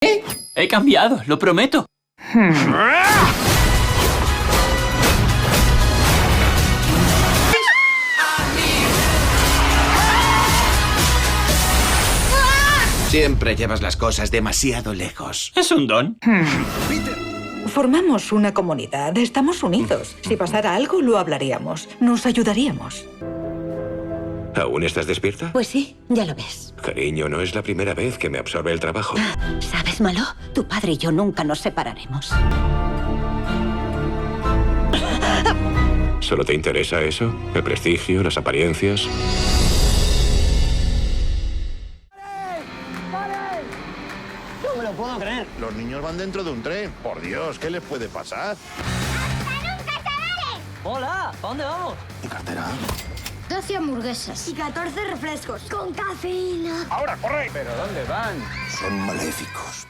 He cambiado, lo prometo. Siempre llevas las cosas demasiado lejos. Es un don. Formamos una comunidad, estamos unidos. Si pasara algo, lo hablaríamos. Nos ayudaríamos. ¿Aún estás despierta? Pues sí, ya lo ves. Cariño, no es la primera vez que me absorbe el trabajo. ¿Sabes, Malo? Tu padre y yo nunca nos separaremos. ¿Solo te interesa eso? ¿El prestigio, las apariencias? No me lo puedo creer. Los niños van dentro de un tren. Por Dios, ¿qué les puede pasar? Hola, ¿a dónde vamos? ¿Mi cartera? 12 hamburguesas y 14 refrescos con cafeína. ¡Ahora, corre! ¿Pero dónde van? Son maléficos.